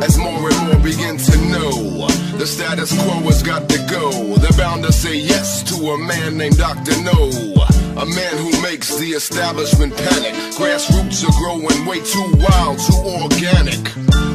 as more and more begin to know the status quo has got to go. They're bound to say yes to a man named Dr. No, a man who makes the establishment panic. Grassroots are growing way too wild, too organic.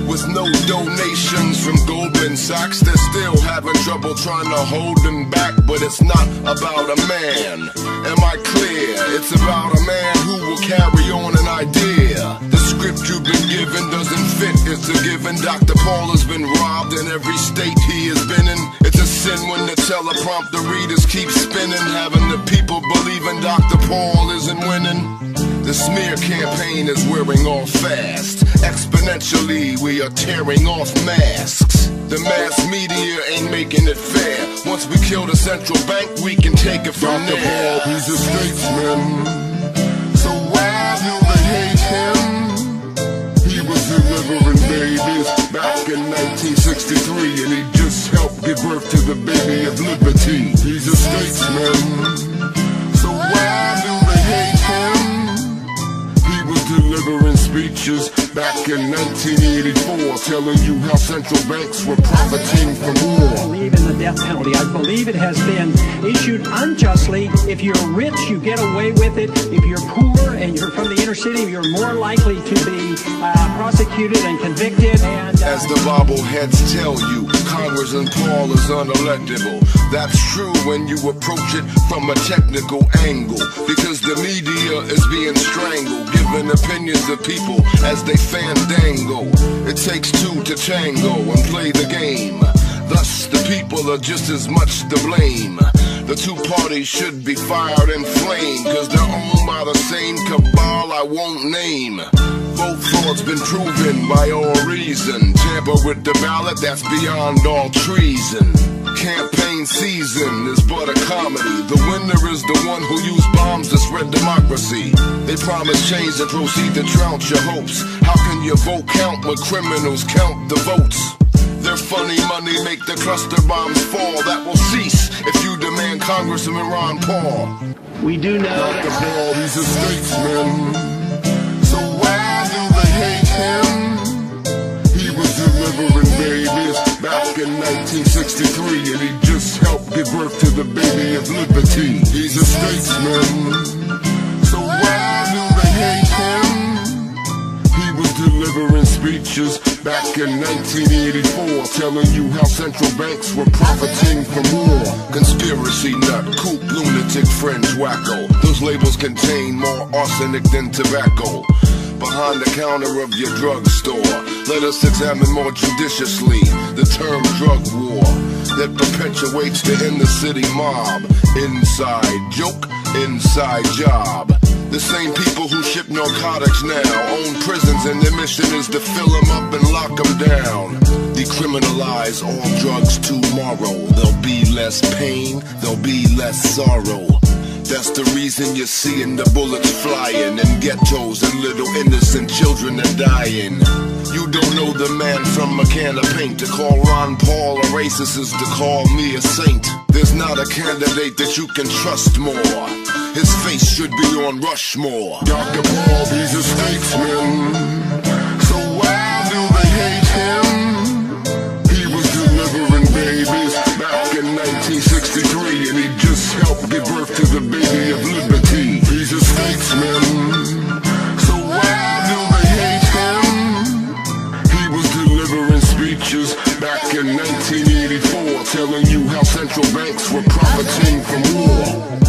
With no donations from Goldman Sachs, they're still having trouble trying to hold them back. But it's not about a man, am I clear? It's about a man who will carry on an idea. The script you've been given doesn't fit, it's a given. Dr. Paul has been robbed in every state he has been in. It's a sin when the teleprompter readers keep spinning, having the people believing Dr. Paul isn't winning. The smear campaign is wearing off fast. Exponentially, we are tearing off masks. The mass media ain't making it fair. Once we kill the central bank, we can take it from there. Dr. Paul, he's a statesman, so why do they hate him? He was delivering babies back in 1963, and he just helped give birth to the baby of liberty. He's a statesman, so why do they hate him? Delivering speeches back in 1984, telling you how central banks were profiting from war. I believe in the death penalty. I believe it has been issued unjustly. If you're rich, you get away with it. If you're poor and you're from the inner city, you're more likely to be prosecuted and convicted. And as the bobbleheads tell you, Congressman Paul is unelectable. That's true when you approach it from a technical angle, because the media is being strangled, giving opinions of people as they fandango. It takes two to tango and play the game. Thus the people are just as much to blame. The two parties should be fired and flamed, cause they're owned by the same cabal I won't name. Vote fraud's been proven by all reason. Tamper with the ballot, that's beyond all treason. Campaign season is but a comedy. The winner is the one who used bombs to spread democracy. They promise change and proceed to trounce your hopes. How can your vote count when criminals count the votes? Their funny money make the cluster bombs fall. That will cease if you demand Congressman Ron Paul. we do know Dr. Paul, he's a statesman, so why do they hate him? He was delivering babies back in 1963, and he just helped give birth to the baby of liberty. He's a statesman, so why do they hate him? He was delivering speeches back in 1984, telling you how central banks were profiting from war. Conspiracy nut, kook, lunatic, fringe, wacko. Those labels contain more arsenic than tobacco. Behind the counter of your drugstore, let us examine more judiciously the term drug war that perpetuates the inner city mob. Inside joke, inside job. The same people who ship narcotics now own prisons, and their mission is to fill them up and lock them down. Decriminalize all drugs tomorrow. There'll be less pain, there'll be less sorrow. That's the reason you're seeing the bullets flying in ghettos and little innocent children are dying. You don't know the man from a can of paint. To call Ron Paul a racist is to call me a saint. There's not a candidate that you can trust more. His face should be on Rushmore. Dr. Paul, he's a statesman, so why do they hate him? He was delivering babies back in 1963, and he just helped give birth to the baby of liberty. He's a statesman, so why do they hate him? He was delivering speeches back in 1984, telling you how central banks were profiting from war.